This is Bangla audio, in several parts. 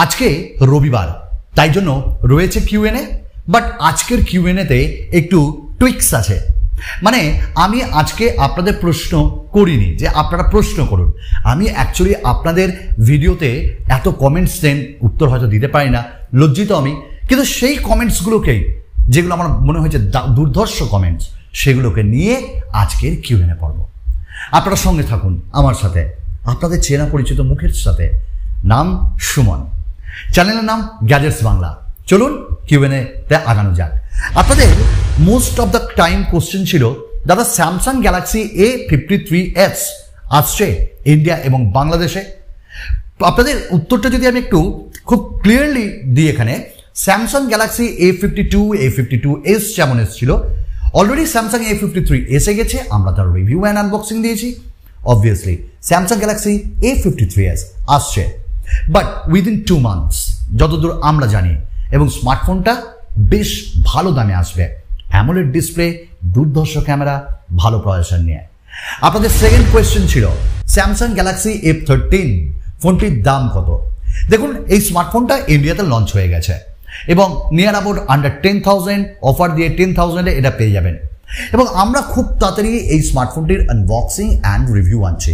আজকে রবিবার, তাই জন্য রয়েছে কিউএনএ, বাট আজকের কিউএনএতে একটু টুইক্স আছে। মানে আমি আজকে আপনাদের প্রশ্ন করিনি যে আপনারা প্রশ্ন করুন, আমি অ্যাকচুয়ালি আপনাদের ভিডিওতে এত কমেন্টস দেন, উত্তর হয়তো দিতে পারি না, লজ্জিত আমি, কিন্তু সেই কমেন্টসগুলোকেই, যেগুলো আমার মনে হয়েছে দুর্ধর্ষ কমেন্টস, সেগুলোকে নিয়ে আজকের কিউএনএ পর্ব। আপনারা সঙ্গে থাকুন আমার সাথে, আপনাদের চেনা পরিচিত মুখের সাথে। নাম সুমন, চ্যানেলের নাম গ্যাজেটস বাংলা। চলুন কিউএনএতে আগানো যাক। আপনাদের most of the time question ছিল, দাদা স্যামসাং গ্যালাক্সি A53s আসছে ইন্ডিয়া এবং বাংলাদেশে। আপনাদের উত্তরটা যদি আমি একটু খুব ক্লিয়ারলি দিই, এখানে স্যামসাং গ্যালাক্সি A52s যেমন এসেছিল, অলরেডি স্যামসাং A53 এসে গেছে, আমরা তার রিভিউ অ্যান্ড আনবক্সিং দিয়েছি। অবভিয়াসলি স্যামসাং গ্যালাক্সি A53s আসছে, বাট উইদিন 2 মান্থস যতদূর আমরা জানি, এবং স্মার্টফোনটা বেশ ভালো দামে আসবে। অ্যামোলেড ডিসপ্লে, দুর্ধর্ষ ক্যামেরা, ভালো প্রসেসর নিয়ে। আপনাদের সেকেন্ড কোয়েশ্চেন ছিল স্যামসাং গ্যালাক্সি F13 ফোনটির দাম কত। দেখুন, এই স্মার্টফোনটা ইন্ডিয়াতে লঞ্চ হয়ে গেছে এবং নিয়ার অ্যাবাউট আন্ডার 10,000 অফার দিয়ে 10,000-এ এটা পেয়ে যাবেন। এবং আমরা খুব তাড়াতাড়ি এই স্মার্টফোনটির আনবক্সিং অ্যান্ড রিভিউ আনছি।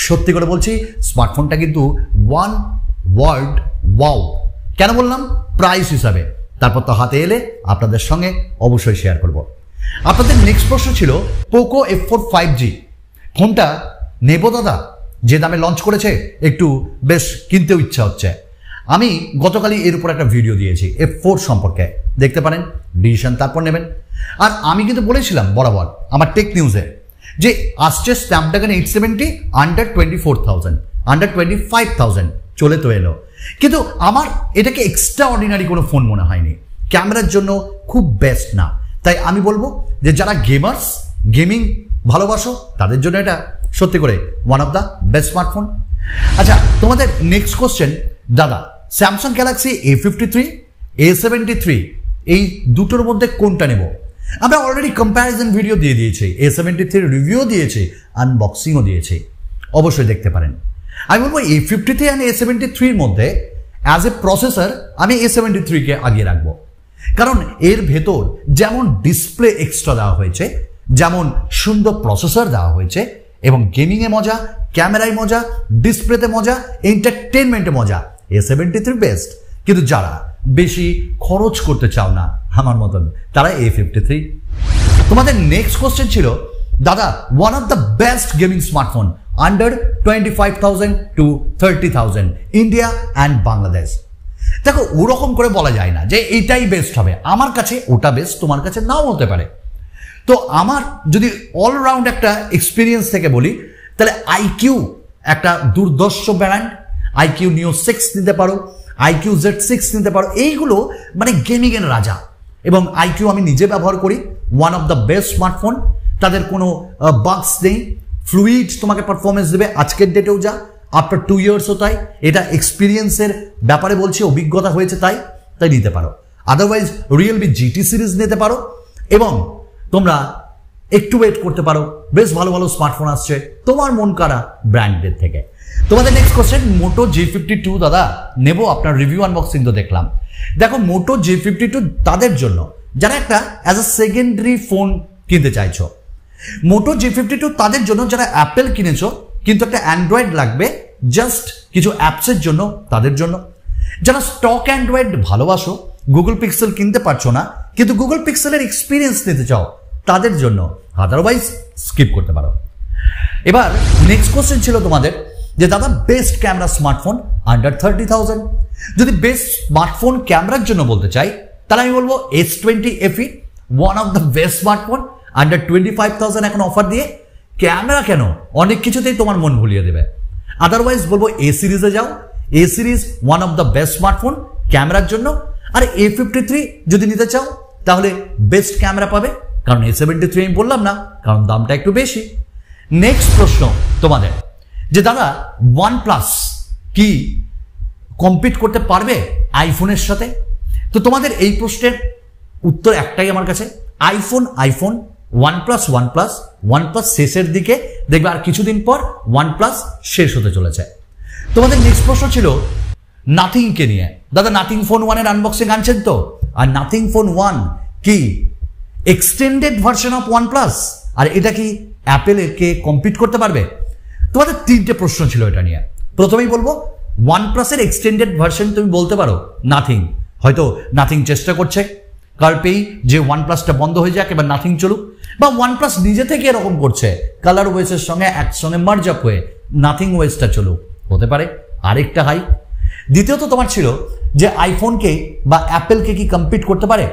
সত্যি করে বলছি, স্মার্টফোনটা কিন্তু ওয়ান ওয়ার্ড ওয়াও। কেন বললাম? প্রাইস হিসাবে, তারপর তো হাতে এলে আপনাদের সঙ্গে অবশ্যই শেয়ার করব। আপনাদের নেক্সট প্রশ্ন ছিল পোকো F4 5G ফোনটা নেব দাদা, যে দামে লঞ্চ করেছে, একটু বেশ কিনতেও ইচ্ছা হচ্ছে। আমি গতকালই এর উপর একটা ভিডিও দিয়েছি F4 সম্পর্কে, দেখতে পারেন, ডিসিশন তারপর নেবেন। আর আমি কিন্তু বলেছিলাম বরাবর আমার টেক নিউজে যে আসছে স্ন্যাপড্রাগন 870 আন্ডার 24,000, আন্ডার 25,000 চলে তো এলো, কিন্তু আমার এটাকে এক্সট্রা অর্ডিনারি কোনো ফোন মনে হয়নি, ক্যামেরার জন্য খুব বেস্ট না। তাই আমি বলবো যে যারা গেমার্স, গেমিং ভালোবাসো, তাদের জন্য এটা সত্যি করে one of the best smartphone. আচ্ছা, তোমাদের নেক্সট কোশ্চেন, দাদা স্যামসাং গ্যালাক্সি A53, A73 এই দুটোর মধ্যে কোনটা নেব? আমরা অলরেডি কম্প্যারিজন ভিডিও দিয়ে দিয়েছি, A73 রিভিউ দিয়েছি, আনবক্সিংও দিয়েছি, অবশ্যই দেখতে পারেন। আমি বলবো A53 আর A73-র মধ্যে অ্যাজ এ প্রসেসর আমি A73-কে আগিয়ে রাখবো, কারণ এর ভেতর যেমন ডিসপ্লে এক্সট্রা দেওয়া হয়েছে, যেমন সুন্দর প্রসেসর দেওয়া হয়েছে, এবং গেমিংয়ে মজা, ক্যামেরায় মজা, ডিসপ্লেতে মজা, এন্টারটেনমেন্টে মজা, A73 বেস্ট। কিন্তু যারা বেশি খরচ করতে চাও না আমার মতন, তারা A53। তোমাদের নেক্সট কোশ্চেন ছিল, দাদা one of the best gaming smartphone under 25,000 to 30,000 India and Bangladesh. দেখো, ওরকম করে বলা যায় না যে এইটাই বেস্ট হবে, আমার কাছে ওটা বেস্ট, তোমার কাছে নাও হতে পারে। তো আমার যদি অলরাউন্ড একটা এক্সপিরিয়েন্স থেকে বলি, তাহলে আইকিউ একটা দুর্ধর্ষ ব্র্যান্ড, আইকিউ নিও 6 নিতে পারো, আইকিউ Z6 নিতে পারো, এইগুলো মানে গেমিং এর রাজা। এবং আইকিউ আমি নিজে ব্যবহার করি, one of the best smartphone, তাদের কোনো বাগস নেই, ফ্লুইড তোমাকে পারফরমেন্স দেবে আজকের ডেটেও যা, আফটার 2 ইয়ার্সও তাই। এটা এক্সপিরিয়েন্সের ব্যাপারে বলছি, অভিজ্ঞতা হয়েছে তাই নিতে পারো। আদারওয়াইজ রিয়েলমি GT সিরিজ নিতে পারো, এবং তোমরা একটু ওয়েট করতে পারো, বেশ ভালো ভালো স্মার্টফোন আসছে তোমার মন কাড়া ব্র্যান্ডের থেকে। তোমাদের নেক্সট কোশ্চেন, মোটো G52 দাদা নেব, আপনার রিভিউ আনবক্সিং তো দেখলাম। দেখো, মোটো G52 তাদের জন্য যারা একটা অ্যাজ এ সেকেন্ডারি ফোন কিনতে চাইছো। মোটো G52 তাদের জন্য যারা অ্যাপেল কিনেছো কিন্তু একটা অ্যান্ড্রয়েড লাগবে জাস্ট কিছু অ্যাপসের জন্য, তাদের জন্য। যারা স্টক অ্যান্ড্রয়েড ভালোবাসো, গুগল পিক্সেল কিনতে পারছো না কিন্তু গুগল পিক্সেলের এক্সপিরিয়েন্স নিতে চাও, তাদের জন্য। আদারওয়াইজ স্কিপ করতে পারো। এবার নেক্সট কোশ্চেন ছিল তোমাদের যে দাদা বেস্ট ক্যামেরা স্মার্টফোন আন্ডার 30,000। যদি বেস্ট স্মার্টফোন ক্যামেরার জন্য বলতে চাই, তাহলে আমি বলবো S20 FE, one of the best smartphone under 25,000 এখন অফার দিয়ে। ক্যামেরা কেন, অনেক কিছুতেই তোমার মন ভুলিয়ে দেবে। আদারওয়াইজ বলবো A সিরিজে যাও, A series one of the best smartphone ক্যামেরার জন্য। আর A53 যদি নিতে চাও তাহলে বেস্ট ক্যামেরা পাবে, কারণ A73 আমি বললাম না, কারণ দামটা একটু বেশি। নেক্সট প্রশ্ন তোমাদের যে দাদা OnePlus কি কম্পিট করতে পারবে আইফোনের সাথে? তো তোমাদের এই প্রশ্নের উত্তর একটাই আমার কাছে, আইফোন, OnePlus শেষের দিকে দেখবে, আর কিছুদিন পর OnePlus শেষ হতে চলেছে। তোমাদের নেক্সট প্রশ্ন ছিল নাথিংকে নিয়ে। দাদা নাথিং ফোন 1 এর আনবক্সিং আনছেন তো? আর নাথিং ফোন 1 কি এক্সটেন্ডেড ভার্সন অফ OnePlus, আর এটা কি অ্যাপেলকে কম্পিট করতে পারবে? তোমাদের তিনটে প্রশ্ন ছিল এটা নিয়ে। প্রথমেই বলবো OnePlus এর এক্সটেন্ডেড ভার্সন তুমি বলতে পারো নাথিং, হয়তো নাথিং চেষ্টা করছে কার্পেই যে OnePlusটা বন্ধ হয়ে যাক এবার নাথিং চলুক, বা OnePlus নিজে থেকে এরকম করছে কালার ওয়েসের সঙ্গে একসঙ্গে মার্জ আপ হয়ে নাথিং ওয়েসটা চলুক, হতে পারে আরেকটা হাই। দ্বিতীয়ত তোমার ছিল যে আইফোনকে বা অ্যাপেলকে কি কম্পিট করতে পারে?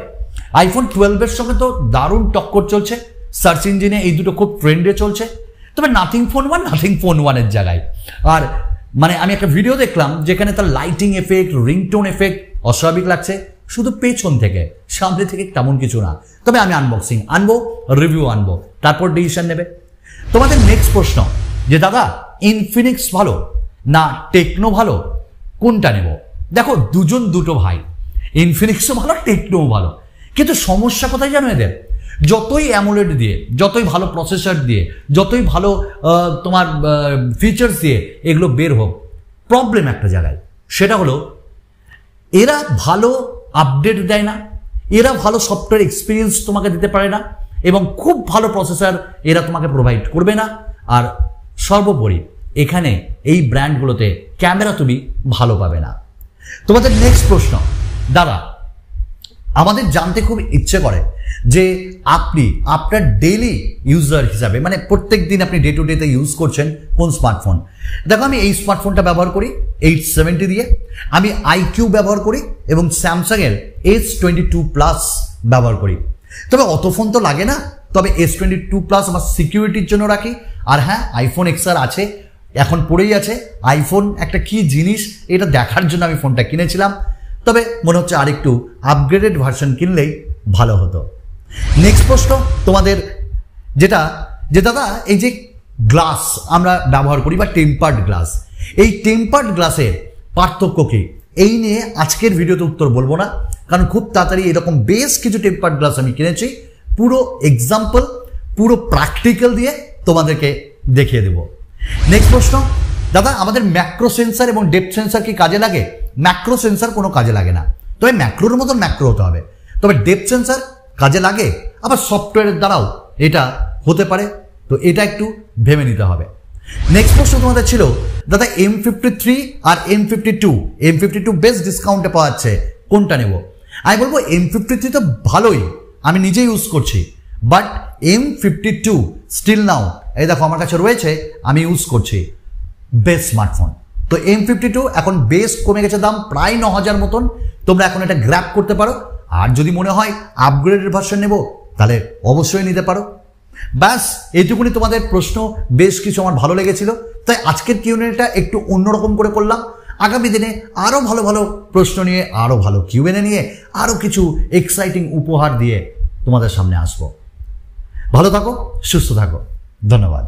আইফোন 12 এর সঙ্গে তো দারুণ টক্কর চলছে, সার্চ ইঞ্জিনে এই দুটো খুব ট্রেন্ডে চলছে, তবে নাথিং ফোন 1 এর জায়গায়। আর মানে আমি একটা ভিডিও দেখলাম যেখানে তার লাইটিং এফেক্ট, রিংটোন এফেক্ট অস্বাভাবিক লাগছে, শুধু পেছন থেকে, সামনে থেকে তেমন কিছু না। তবে আমি আনবক্সিং আনবো, রিভিউ আনবো, তারপর ডিসিশন নেবে। তোমাদের নেক্সট প্রশ্ন যে দাদা ইনফিনিক্স ভালো না টেকনো ভালো, কোনটা নেব? দেখো দুজন দুটো ভাই, ইনফিনিক্সও ভালো টেকনোও ভালো, কিন্তু সমস্যা কোথায় জানো এদের? যতই অ্যামোলেড দিয়ে, যতই ভালো প্রসেসর দিয়ে, যতই ভালো তোমার ফিচার্স দিয়ে এগুলো বের হোক, প্রবলেম একটা জায়গায়, সেটা হলো এরা ভালো আপডেট দেয় না, এরা ভালো সফটওয়্যার এক্সপিরিয়েন্স তোমাকে দিতে পারে না, এবং খুব ভালো প্রসেসর এরা তোমাকে প্রোভাইড করবে না। আর সর্বোপরি এখানে এই ব্র্যান্ডগুলোতে ক্যামেরা তুমি ভালো পাবে না। তোমাদের নেক্সট প্রশ্ন, দাদা আমাদের জানতে খুব ইচ্ছে করে যে আপনি আপনার ডেইলি ইউজার হিসাবে, মানে প্রত্যেক দিন আপনি ডে টু ডেতে ইউজ করছেন কোন স্মার্টফোন। দেখো আমি এই স্মার্টফোনটা ব্যবহার করি 870 দিয়ে, আমি IQ ব্যবহার করি এবং স্যামসাংয়ের S22 প্লাস ব্যবহার করি। তবে অত ফোন তো লাগে না, তবে S22 প্লাস আমার সিকিউরিটির জন্য রাখি। আর হ্যাঁ, আইফোন XR আছে, এখন পড়েই আছে। আইফোন একটা কি জিনিস এটা দেখার জন্য আমি ফোনটা কিনেছিলাম, তবে মনে হচ্ছে আরেকটু আপগ্রেডেড ভার্সন কিনলেই ভালো হতো। নেক্সট প্রশ্ন তোমাদের যেটা, যে দাদা এই যে গ্লাস আমরা ব্যবহার করি বা টেম্পার্ড গ্লাস, এই টেম্পার্ড গ্লাসের পার্থক্য কি? এই নিয়ে আজকের ভিডিওতে উত্তর বলবো না, কারণ খুব তাড়াতাড়ি এরকম বেশ কিছু টেম্পার্ড গ্লাস আমি কিনেছি, পুরো এক্সাম্পল, পুরো প্র্যাকটিক্যাল দিয়ে তোমাদেরকে দেখিয়ে দেব। নেক্সট প্রশ্ন, দাদা আমাদের ম্যাক্রো সেন্সার এবং ডেপথ সেন্সার কি কাজে লাগে? ম্যাক্রো সেন্সার কোনো কাজে লাগে না, তবে ম্যাক্রোর মতন ম্যাক্রো হতে হবে। তবে ডেপথ সেন্সার কাজে লাগে, আবার সফটওয়্যারের দ্বারাও এটা হতে পারে, তো এটা একটু ভেবে নিতে হবে। নেক্সট প্রশ্ন তোমাদের ছিল, দাদা M53 আর M52 বেশ ডিসকাউন্টে পাওয়া যাচ্ছে, কোনটা নেব? আমি বলবো M53 তো ভালোই, আমি নিজে ইউজ করছি, বাট M52 স্টিল নাও এই দেখো আমার কাছে রয়েছে, আমি ইউজ করছি, বেস্ট স্মার্টফোন। তো M52 এখন বেশ কমে গেছে দাম, প্রায় 9000 মতন, তোমরা এখন এটা গ্র্যাব করতে পারো। আর যদি মনে হয় আপগ্রেডেড ভার্সন নেব, তাহলে অবশ্যই নিতে পারো। ব্যাস এইটুকুনি তোমাদের প্রশ্ন, বেশ কিছু আমার ভালো লেগেছিল, তাই আজকের কিউএনএটা একটু অন্যরকম করে করলাম। আগামী দিনে আরও ভালো ভালো প্রশ্ন নিয়ে, আরও ভালো কিউএনএ নিয়ে, আরও কিছু এক্সাইটিং উপহার দিয়ে তোমাদের সামনে আসবো। ভালো থাকো, সুস্থ থাকো, ধন্যবাদ।